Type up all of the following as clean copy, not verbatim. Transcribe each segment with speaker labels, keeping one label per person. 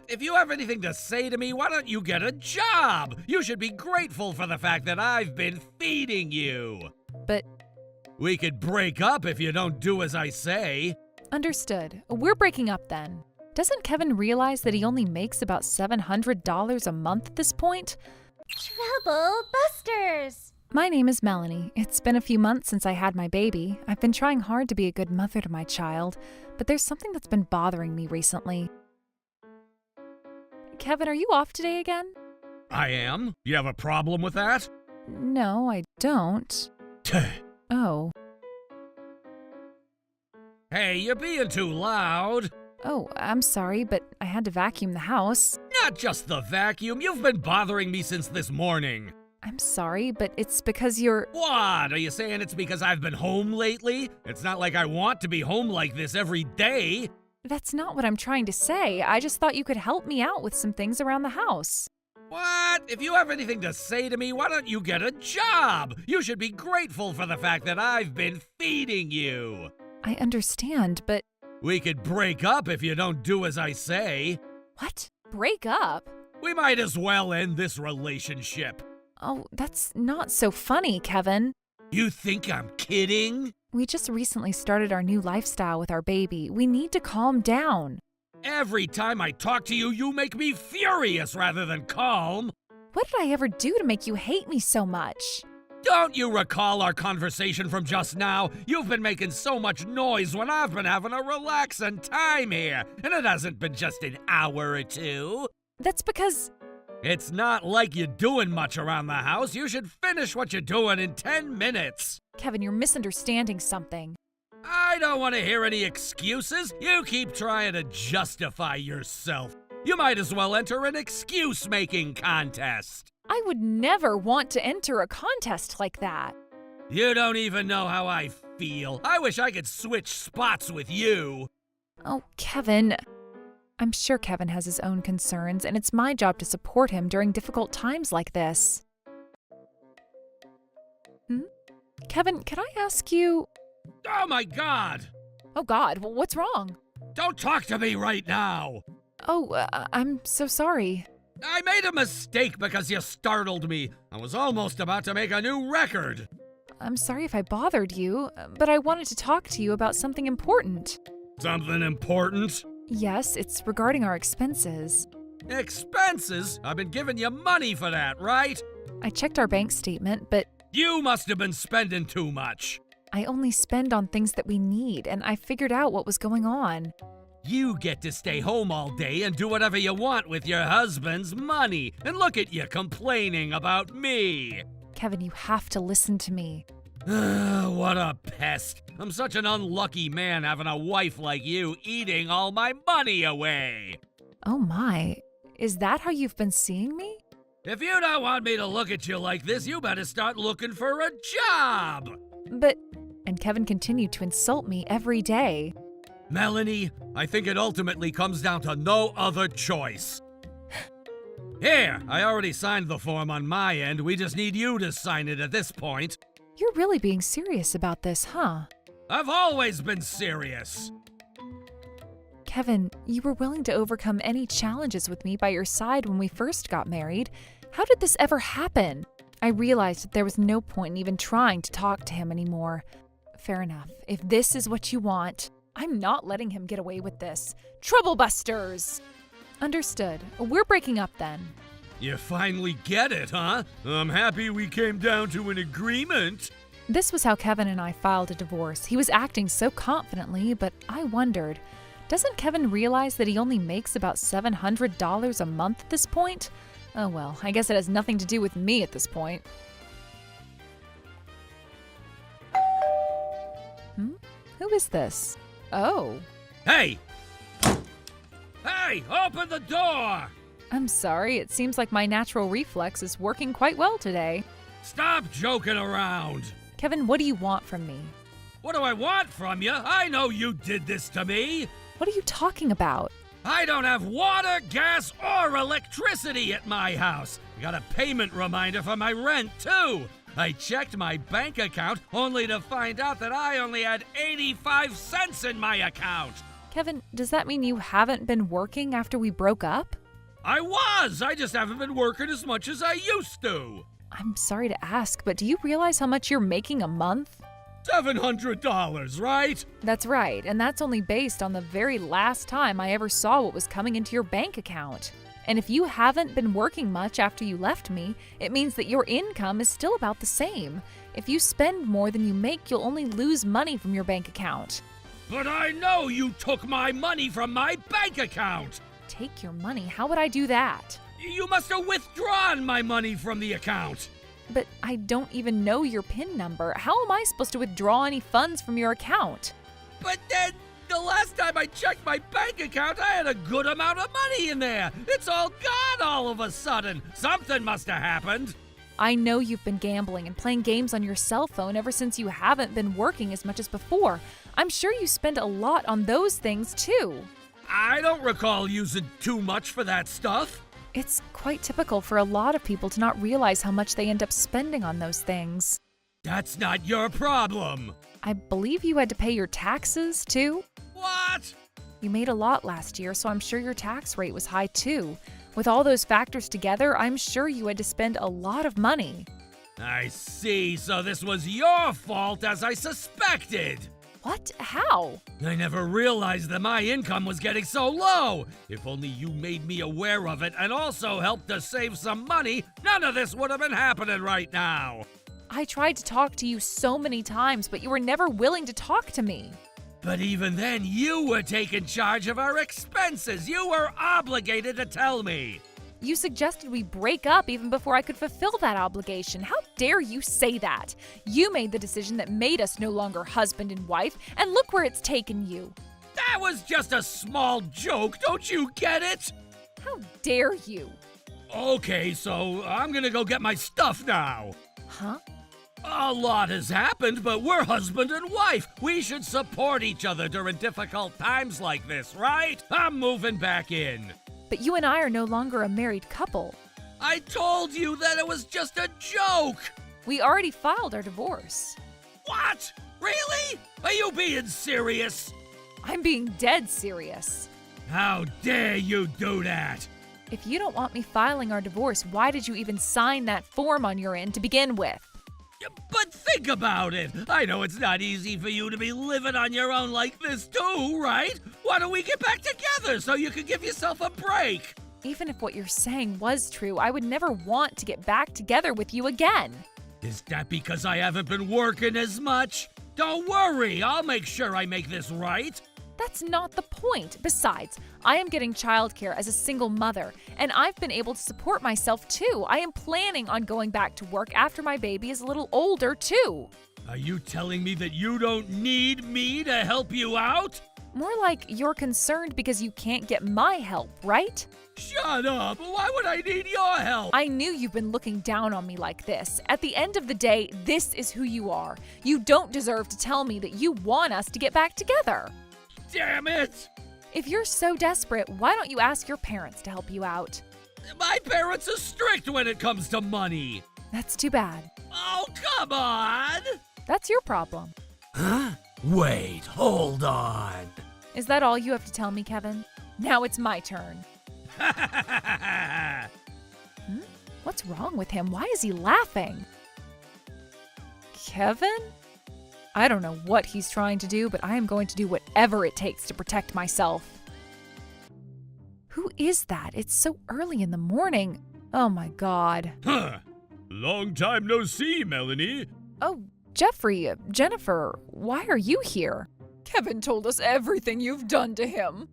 Speaker 1: What? If you have anything to say to me, why don't you get a job? You should be grateful for the fact that I've been feeding you.
Speaker 2: But
Speaker 1: We could break up if you don't do as I say.
Speaker 2: understood. We're breaking up then. Doesn't Kevin realize that he only makes about $700 a month at this point?
Speaker 3: Trouble Busters!
Speaker 2: My name is Melanie. It's been a few months since I had my baby. I've been trying hard to be a good mother to my child, but there's something that's been bothering me recently. Kevin, are you off today again?
Speaker 1: I am? You have a problem with that?
Speaker 2: No, I don't. Oh.
Speaker 1: Hey, you're being too loud.
Speaker 2: Oh, I'm sorry, but I had to vacuum the house.
Speaker 1: Not just the vacuum, you've been bothering me since this morning.
Speaker 2: I'm sorry, but it's because you're...
Speaker 1: What? Are you saying it's because I've been home lately? It's not like I want to be home like this every day.
Speaker 2: That's not what I'm trying to say. I just thought you could help me out with some things around the house.
Speaker 1: What? If you have anything to say to me, why don't you get a job? You should be grateful for the fact that I've been feeding you.
Speaker 2: I understand, but...
Speaker 1: We could break up if you don't do as I say.
Speaker 2: What? Break up?
Speaker 1: We might as well end this relationship.
Speaker 2: Oh, that's not so funny, Kevin.
Speaker 1: You think I'm kidding?
Speaker 2: We just recently started our new lifestyle with our baby. We need to calm down.
Speaker 1: Every time I talk to you, you make me furious rather than calm.
Speaker 2: What did I ever do to make you hate me so much?
Speaker 1: Don't you recall our conversation from just now? You've been making so much noise when I've been having a relaxing time here, and it hasn't been just an hour or two.
Speaker 2: That's because...
Speaker 1: It's not like you're doing much around the house. You should finish what you're doing in 10 minutes.
Speaker 2: Kevin, you're misunderstanding something.
Speaker 1: I don't want to hear any excuses. You keep trying to justify yourself. You might as well enter an excuse-making contest.
Speaker 2: I would never want to enter a contest like that.
Speaker 1: You don't even know how I feel. I wish I could switch spots with you.
Speaker 2: Oh, Kevin. I'm sure Kevin has his own concerns, and it's my job to support him during difficult times like this. Kevin, can I ask you...
Speaker 1: Oh my God!
Speaker 2: Oh God, what's wrong?
Speaker 1: Don't talk to me right now!
Speaker 2: Oh, I'm so sorry.
Speaker 1: I made a mistake because you startled me. I was almost about to make a new record.
Speaker 2: I'm sorry if I bothered you, but I wanted to talk to you about something important.
Speaker 1: Something important?
Speaker 2: Yes, it's regarding our expenses.
Speaker 1: Expenses? I've been giving you money for that, right?
Speaker 2: I checked our bank statement, but
Speaker 1: You must have been spending too much.
Speaker 2: I only spend on things that we need, and I figured out what was going on.
Speaker 1: You get to stay home all day and do whatever you want with your husband's money. And look at you complaining about me.
Speaker 2: Kevin, you have to listen to me.
Speaker 1: What a pest. I'm such an unlucky man having a wife like you eating all my money away.
Speaker 2: Oh my, is that how you've been seeing me?
Speaker 1: If you don't want me to look at you like this, you better start looking for a job.
Speaker 2: But... And Kevin continued to insult me every day.
Speaker 1: Melanie, I think it ultimately comes down to no other choice. Here, I already signed the form on my end. We just need you to sign it at this point.
Speaker 2: You're really being serious about this, huh?
Speaker 1: I've always been serious.
Speaker 2: Kevin, you were willing to overcome any challenges with me by your side when we first got married. How did this ever happen? I realized that there was no point in even trying to talk to him anymore. Fair enough. If this is what you want, I'm not letting him get away with this. Trouble Busters! Understood. We're breaking up then.
Speaker 1: You finally get it, huh? I'm happy we came down to an agreement.
Speaker 2: This was how Kevin and I filed a divorce. He was acting so confidently, but I wondered, doesn't Kevin realize that he only makes about $700 a month at this point? Oh well, I guess it has nothing to do with me at this point. Who is this? Oh.
Speaker 1: Hey! Hey, open the door!
Speaker 2: I'm sorry, it seems like my natural reflex is working quite well today.
Speaker 1: Stop joking around!
Speaker 2: Kevin, what do you want from me?
Speaker 1: What do I want from you? I know you did this to me!
Speaker 2: What are you talking about?
Speaker 1: I don't have water, gas, or electricity at my house. I got a payment reminder for my rent, too. I checked my bank account only to find out that I only had 85 cents in my account.
Speaker 2: Kevin, does that mean you haven't been working after we broke up?
Speaker 1: I just haven't been working as much as I used to.
Speaker 2: I'm sorry to ask, but do you realize how much you're making a month?
Speaker 1: $700, right?
Speaker 2: That's right, and that's only based on the very last time I ever saw what was coming into your bank account. And if you haven't been working much after you left me, it means that your income is still about the same. If you spend more than you make, you'll only lose money from your bank account.
Speaker 1: But I know you took my money from my bank account.
Speaker 2: Take your money? How would I do that?
Speaker 1: You must have withdrawn my money from the account.
Speaker 2: But I don't even know your PIN number. How am I supposed to withdraw any funds from your account?
Speaker 1: But then, the last time I checked my bank account, I had a good amount of money in there. It's all gone all of a sudden. Something must have happened.
Speaker 2: I know you've been gambling and playing games on your cell phone ever since you haven't been working as much as before. I'm sure you spend a lot on those things too.
Speaker 1: I don't recall using too much for that stuff.
Speaker 2: It's quite typical for a lot of people to not realize how much they end up spending on those things.
Speaker 1: That's not your problem.
Speaker 2: I believe you had to pay your taxes too.
Speaker 1: What?
Speaker 2: You made a lot last year, so I'm sure your tax rate was high too. With all those factors together, I'm sure you had to spend a lot of money.
Speaker 1: I see, so this was your fault as I suspected.
Speaker 2: What? How?
Speaker 1: I never realized that my income was getting so low. If only you made me aware of it and also helped to save some money, none of this would have been happening right now.
Speaker 2: I tried to talk to you so many times, but you were never willing to talk to me.
Speaker 1: But even then, you were taking charge of our expenses. You were obligated to tell me.
Speaker 2: You suggested we break up even before I could fulfill that obligation. How dare you say that? You made the decision that made us no longer husband and wife, and look where it's taken you.
Speaker 1: That was just a small joke, don't you get it?
Speaker 2: How dare you?
Speaker 1: Okay, so I'm gonna go get my stuff now.
Speaker 2: Huh?
Speaker 1: A lot has happened, but we're husband and wife. We should support each other during difficult times like this, right? I'm moving back in.
Speaker 2: But you and I are no longer a married couple.
Speaker 1: I told you that it was just a joke.
Speaker 2: We already filed our divorce.
Speaker 1: What? Really? Are you being serious?
Speaker 2: I'm being dead serious.
Speaker 1: How dare you do that?
Speaker 2: If you don't want me filing our divorce, why did you even sign that form on your end to begin with?
Speaker 1: But think about it. I know it's not easy for you to be living on your own like this too, right? Why don't we get back together so you can give yourself a break?
Speaker 2: Even if what you're saying was true, I would never want to get back together with you again.
Speaker 1: Is that because I haven't been working as much? Don't worry, I'll make sure I make this right.
Speaker 2: That's not the point. Besides, I am getting childcare as a single mother, and I've been able to support myself too. I am planning on going back to work after my baby is a little older too.
Speaker 1: Are you telling me that you don't need me to help you out?
Speaker 2: More like you're concerned because you can't get my help, right?
Speaker 1: Shut up! Why would I need your help?
Speaker 2: I knew you've been looking down on me like this. At the end of the day, this is who you are. You don't deserve to tell me that you want us to get back together.
Speaker 1: Damn it!
Speaker 2: If you're so desperate, why don't you ask your parents to help you out?
Speaker 1: My parents are strict when it comes to money.
Speaker 2: That's too bad.
Speaker 1: Oh, come on!
Speaker 2: That's your problem.
Speaker 1: Huh? Wait, hold on.
Speaker 2: Is that all you have to tell me, Kevin? Now it's my turn. What's wrong with him? Why is he laughing? Kevin? I don't know what he's trying to do, but I am going to do whatever it takes to protect myself. Who is that? It's so early in the morning. Oh my God.
Speaker 1: Huh. Long time no see, Melanie.
Speaker 2: Oh, Jeffrey, Jennifer, why are you here? Kevin told us everything you've done to him.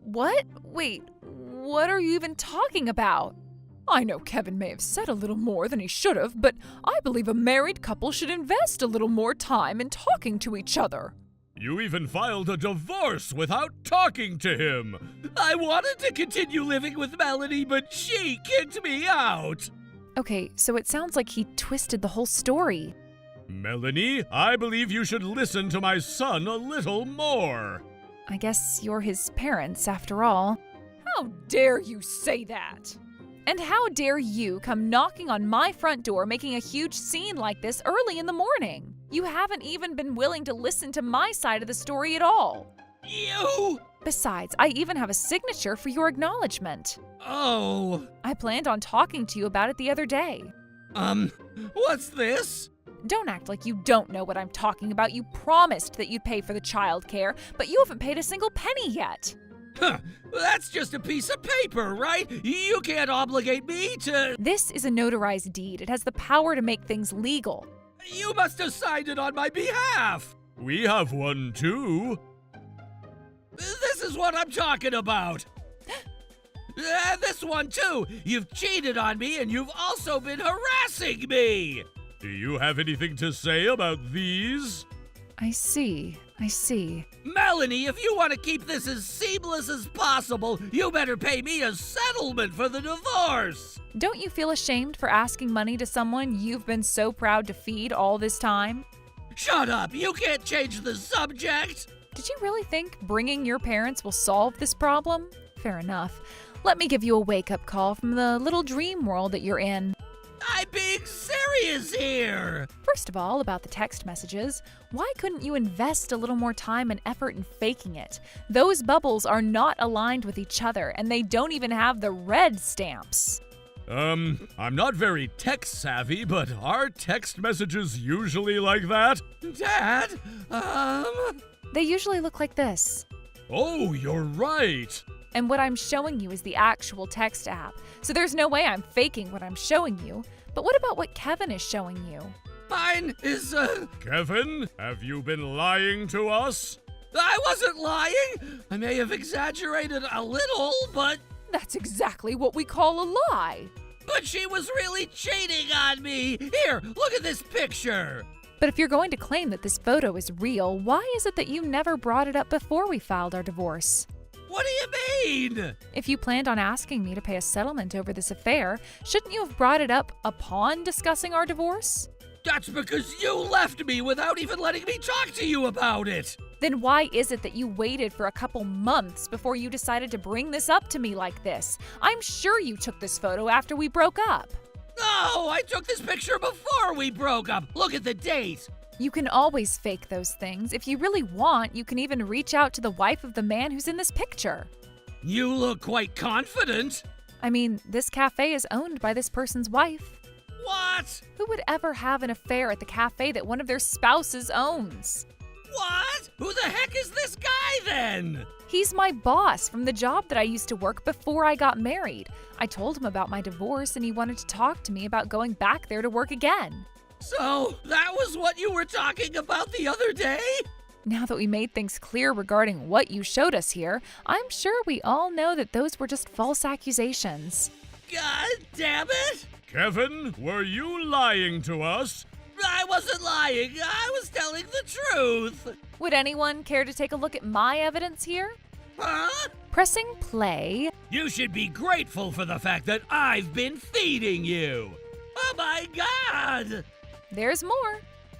Speaker 2: What? Wait, what are you even talking about? I know Kevin may have said a little more than he should have, but I believe a married couple should invest a little more time in talking to each other.
Speaker 1: You even filed a divorce without talking to him. I wanted to continue living with Melanie, but she kicked me out.
Speaker 2: Okay, so it sounds like he twisted the whole story.
Speaker 1: Melanie, I believe you should listen to my son a little more.
Speaker 2: I guess you're his parents, after all. How dare you say that? And how dare you come knocking on my front door making a huge scene like this early in the morning? You haven't even been willing to listen to my side of the story at all.
Speaker 1: You?
Speaker 2: Besides, I even have a signature for your acknowledgement.
Speaker 1: Oh,
Speaker 2: I planned on talking to you about it the other day.
Speaker 1: what's this?
Speaker 2: Don't act like you don't know what I'm talking about. You promised that you'd pay for the childcare, but you haven't paid a single penny yet.
Speaker 1: Huh, that's just a piece of paper, right? You can't obligate me to...
Speaker 2: This is a notarized deed. It has the power to make things legal.
Speaker 1: You must have signed it on my behalf. We have one too. This is what I'm talking about. This one too. You've cheated on me and you've also been harassing me. Do you have anything to say about these?
Speaker 2: I see.
Speaker 1: Melanie, if you want to keep this as seamless as possible, you better pay me a settlement for the divorce.
Speaker 2: Don't you feel ashamed for asking money to someone you've been so proud to feed all this time?
Speaker 1: Shut up. You can't change the subject.
Speaker 2: Did you really think bringing your parents will solve this problem? Fair enough. Let me give you a wake-up call from the little dream world that you're in.
Speaker 1: I'm being serious here.
Speaker 2: First of all, about the text messages, why couldn't you invest a little more time and effort in faking it? Those bubbles are not aligned with each other, and they don't even have the red stamps.
Speaker 1: I'm not very tech-savvy, but are text messages usually like that? Dad,
Speaker 2: They usually look like this.
Speaker 1: Oh, you're right.
Speaker 2: And what I'm showing you is the actual text app. So there's no way I'm faking what I'm showing you. But what about what Kevin is showing you?
Speaker 1: Mine is, Kevin, have you been lying to us? I wasn't lying. I may have exaggerated a little, but...
Speaker 2: That's exactly what we call a lie.
Speaker 1: But she was really cheating on me. Here, look at this picture.
Speaker 2: But if you're going to claim that this photo is real, why is it that you never brought it up before we filed our divorce?
Speaker 1: What do you mean?
Speaker 2: If you planned on asking me to pay a settlement over this affair, shouldn't you have brought it up upon discussing our divorce?
Speaker 1: That's because you left me without even letting me talk to you about it.
Speaker 2: Then why is it that you waited for a couple months before you decided to bring this up to me like this? I'm sure you took this photo after we broke up.
Speaker 1: No, I took this picture before we broke up. Look at the date.
Speaker 2: You can always fake those things. If you really want, you can even reach out to the wife of the man who's in this picture.
Speaker 1: You look quite confident.
Speaker 2: I mean, this cafe is owned by this person's wife.
Speaker 1: What?
Speaker 2: Who would ever have an affair at the cafe that one of their spouses owns?
Speaker 1: What? Who the heck is this guy then?
Speaker 2: He's my boss from the job that I used to work before I got married. I told him about my divorce and he wanted to talk to me about going back there to work again.
Speaker 1: So, that was what you were talking about the other day?
Speaker 2: Now that we made things clear regarding what you showed us here, I'm sure we all know that those were just false accusations.
Speaker 1: God damn it! Kevin, were you lying to us? I wasn't lying. I was telling the truth.
Speaker 2: Would anyone care to take a look at my evidence here?
Speaker 1: Huh?
Speaker 2: Pressing play.
Speaker 1: You should be grateful for the fact that I've been feeding you. Oh my God!
Speaker 2: There's more.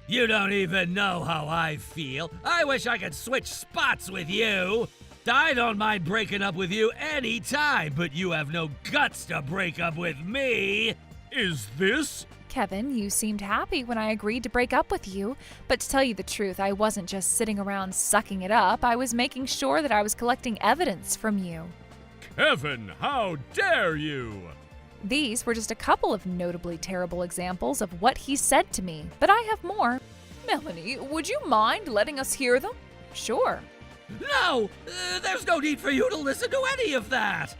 Speaker 1: You don't even know how I feel. I wish I could switch spots with you. I don't mind breaking up with you any time, but you have no guts to break up with me. Is this?
Speaker 2: Kevin, you seemed happy when I agreed to break up with you, but to tell you the truth, I wasn't just sitting around sucking it up. I was making sure that I was collecting evidence from you.
Speaker 1: Kevin, how dare you?
Speaker 2: These were just a couple of notably terrible examples of what he said to me, but I have more. Melanie, would you mind letting us hear them? Sure.
Speaker 1: No! There's no need for you to listen to any of that!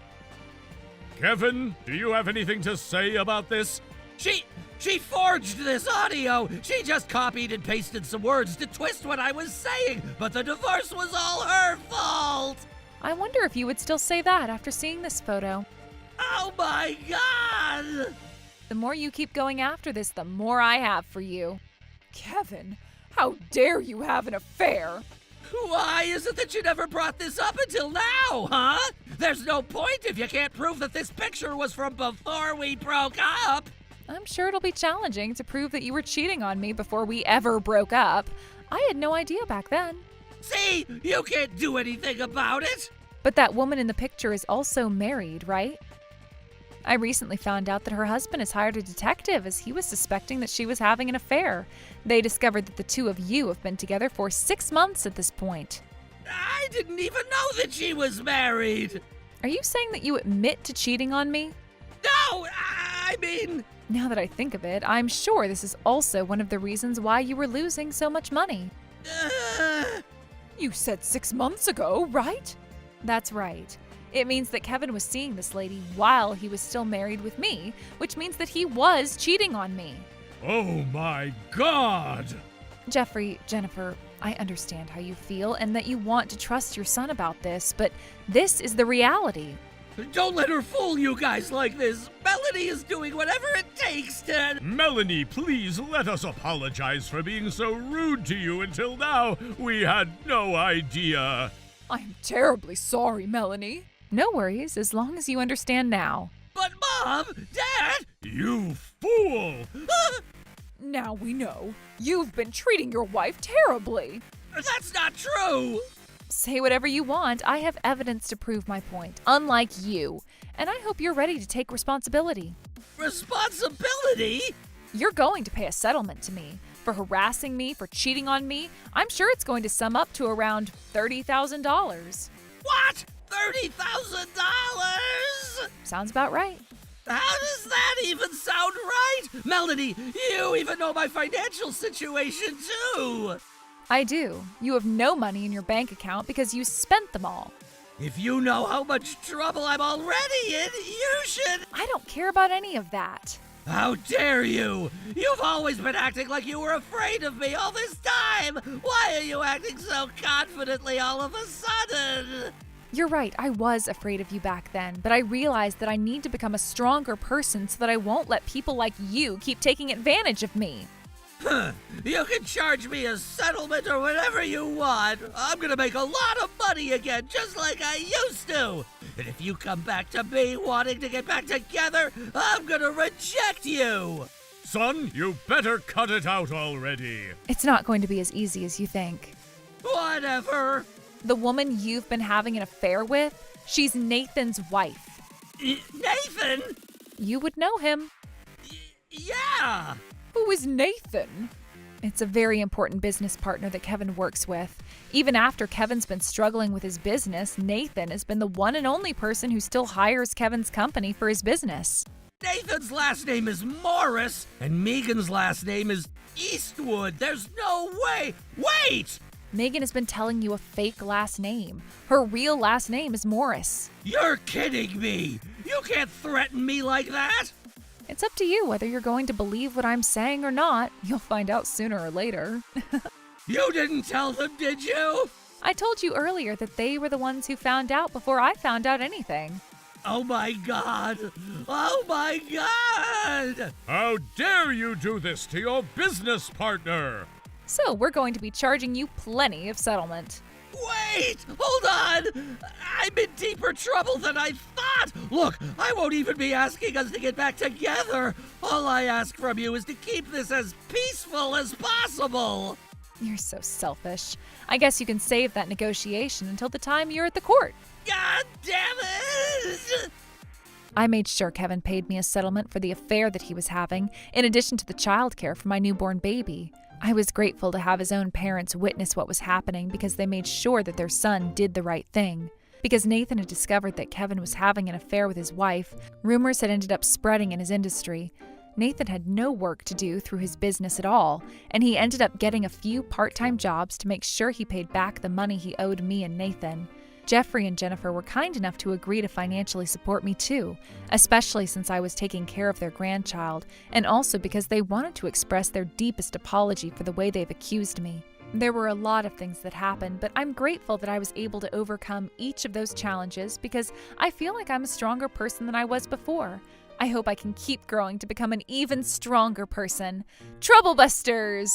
Speaker 1: Kevin, do you have anything to say about this? She forged this audio! She just copied and pasted some words to twist what I was saying, but the divorce was all her fault!
Speaker 2: I wonder if you would still say that after seeing this photo.
Speaker 1: Oh my God!
Speaker 2: The more you keep going after this, the more I have for you. Kevin, how dare you have an affair?
Speaker 1: Why is it that you never brought this up until now, huh? There's no point if you can't prove that this picture was from before we broke up.
Speaker 2: I'm sure it'll be challenging to prove that you were cheating on me before we ever broke up. I had no idea back then.
Speaker 1: See, you can't do anything about it.
Speaker 2: But that woman in the picture is also married, right? I recently found out that her husband has hired a detective as he was suspecting that she was having an affair. They discovered that the two of you have been together for 6 months at this point.
Speaker 1: I didn't even know that she was married.
Speaker 2: Are you saying that you admit to cheating on me?
Speaker 1: No, I mean...
Speaker 2: Now that I think of it, I'm sure this is also one of the reasons why you were losing so much money. You said 6 months ago, right? That's right. It means that Kevin was seeing this lady while he was still married with me, which means that he was cheating on me.
Speaker 1: Oh my God!
Speaker 2: Jeffrey, Jennifer, I understand how you feel and that you want to trust your son about this, but this is the reality.
Speaker 1: Don't let her fool you guys like this. Melanie is doing whatever it takes to... Melanie, please let us apologize for being so rude to you until now. We had no idea.
Speaker 2: I'm terribly sorry, Melanie. No worries, as long as you understand now.
Speaker 1: But Mom, Dad... You fool!
Speaker 2: Now we know. You've been treating your wife terribly.
Speaker 1: That's not true!
Speaker 2: Say whatever you want. I have evidence to prove my point, unlike you. And I hope you're ready to take responsibility.
Speaker 1: Responsibility?
Speaker 2: You're going to pay a settlement to me for harassing me, for cheating on me. I'm sure it's going to sum up to around $30,000.
Speaker 1: What? $30,000?
Speaker 2: Sounds about right.
Speaker 1: How does that even sound right? Melanie, you even know my financial situation too.
Speaker 2: I do. You have no money in your bank account because you spent them all.
Speaker 1: If you know how much trouble I'm already in, you should...
Speaker 2: I don't care about any of that.
Speaker 1: How dare you! You've always been acting like you were afraid of me all this time! Why are you acting so confidently all of a sudden?
Speaker 2: You're right, I was afraid of you back then, but I realized that I need to become a stronger person so that I won't let people like you keep taking advantage of me.
Speaker 1: You can charge me a settlement or whatever you want. I'm gonna make a lot of money again, just like I used to. And if you come back to me wanting to get back together, I'm gonna reject you. Son, you better cut it out already.
Speaker 2: It's not going to be as easy as you think.
Speaker 1: Whatever.
Speaker 2: The woman you've been having an affair with, she's Nathan's wife.
Speaker 1: Nathan?
Speaker 2: You would know him.
Speaker 1: Yeah.
Speaker 2: Who is Nathan? It's a very important business partner that Kevin works with. Even after Kevin's been struggling with his business, Nathan has been the one and only person who still hires Kevin's company for his business.
Speaker 1: Nathan's last name is Morris, and Megan's last name is Eastwood. There's no way. Wait!
Speaker 2: Megan has been telling you a fake last name. Her real last name is Morris.
Speaker 1: You're kidding me! You can't threaten me like that!
Speaker 2: It's up to you whether you're going to believe what I'm saying or not. You'll find out sooner or later.
Speaker 1: You didn't tell them, did you?
Speaker 2: I told you earlier that they were the ones who found out before I found out anything.
Speaker 1: Oh my God! Oh my God! How dare you do this to your business partner?
Speaker 2: So we're going to be charging you plenty of settlement.
Speaker 1: Wait! Hold on! I'm in deeper trouble than I thought! Look, I won't even be asking us to get back together! All I ask from you is to keep this as peaceful as possible!
Speaker 2: You're so selfish. I guess you can save that negotiation until the time you're at the court.
Speaker 1: God damn it!
Speaker 2: I made sure Kevin paid me a settlement for the affair that he was having, in addition to the childcare for my newborn baby. I was grateful to have his own parents witness what was happening because they made sure that their son did the right thing. Because Nathan had discovered that Kevin was having an affair with his wife, rumors had ended up spreading in his industry. Nathan had no work to do through his business at all, and he ended up getting a few part-time jobs to make sure he paid back the money he owed me and Nathan. Jeffrey and Jennifer were kind enough to agree to financially support me too, especially since I was taking care of their grandchild, and also because they wanted to express their deepest apology for the way they've accused me. There were a lot of things that happened, but I'm grateful that I was able to overcome each of those challenges because I feel like I'm a stronger person than I was before. I hope I can keep growing to become an even stronger person. Troublebusters!